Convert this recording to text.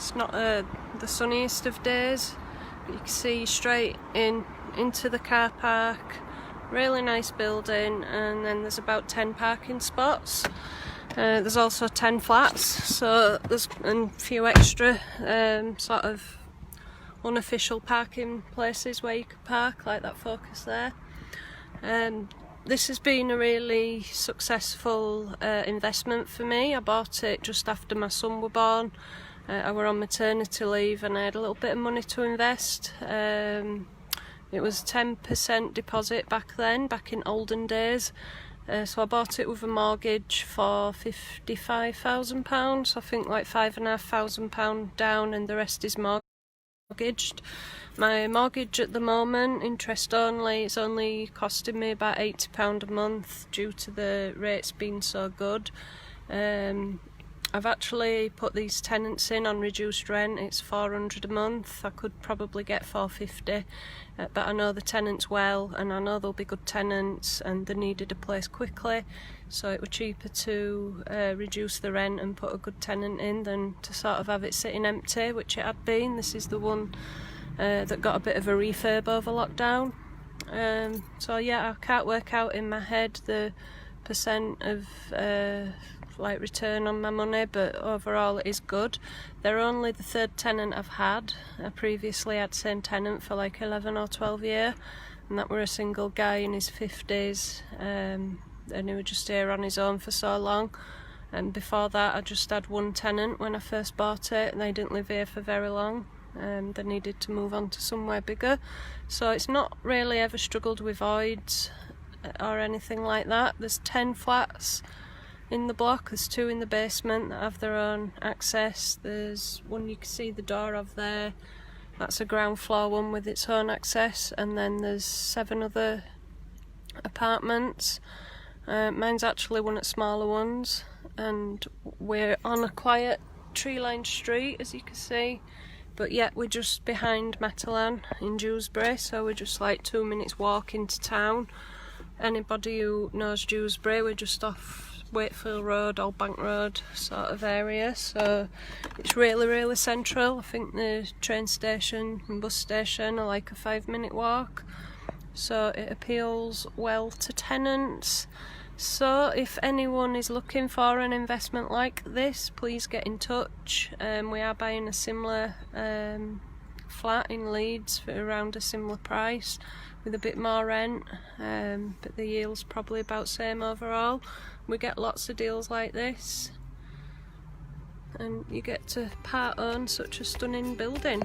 It's not the sunniest of days, but you can see straight into the car park. Really nice building, and then there's about 10 parking spots. There's also 10 flats, so there's a few extra sort of unofficial parking places where you can park, like that Focus there. This has been a really successful investment for me. I bought it just after my son were born. I were on maternity leave and I had a little bit of money to invest. It was 10% deposit back then, back in olden days. So I bought it with a mortgage for £55,000. I think like £5,500 down, and the rest is mortgaged. My mortgage at the moment, interest only, it's only costing me about £80 a month due to the rates being so good. I've actually put these tenants in on reduced rent. It's £400 a month. I could probably get £450, but I know the tenants well, and I know they'll be good tenants, and they needed a place quickly, so it was cheaper to reduce the rent and put a good tenant in than to sort of have it sitting empty, which it had been. This is the one that got a bit of a refurb over lockdown. So yeah, I can't work out in my head the percent of like return on my money, but overall it is good. They're only the third tenant I've had. I previously had same tenant for like 11 or 12 years, and that were a single guy in his 50s, and he was just here on his own for so long. And before that I just had one tenant when I first bought it, and they didn't live here for very long. They needed to move on to somewhere bigger, so it's not really ever struggled with voids or anything like that. There's 10 flats in the block. There's 2 in the basement that have their own access. There's one you can see the door of there, that's a ground floor one with its own access, and then there's 7 other apartments. Mine's actually one of the smaller ones, and we're on a quiet tree-lined street, as you can see, but yet we're just behind Matalan in Dewsbury, so we're just like 2 minutes walk into town. Anybody who knows Dewsbury, we're just off Wakefield Road, Old Bank Road sort of area, so it's really central. I think the train station and bus station are like a 5-minute walk, so it appeals well to tenants. So if anyone is looking for an investment like this, please get in touch. We are buying a similar flat in Leeds for around a similar price with a bit more rent, but the yield's probably about same overall. We get lots of deals like this, and you get to part own such a stunning building.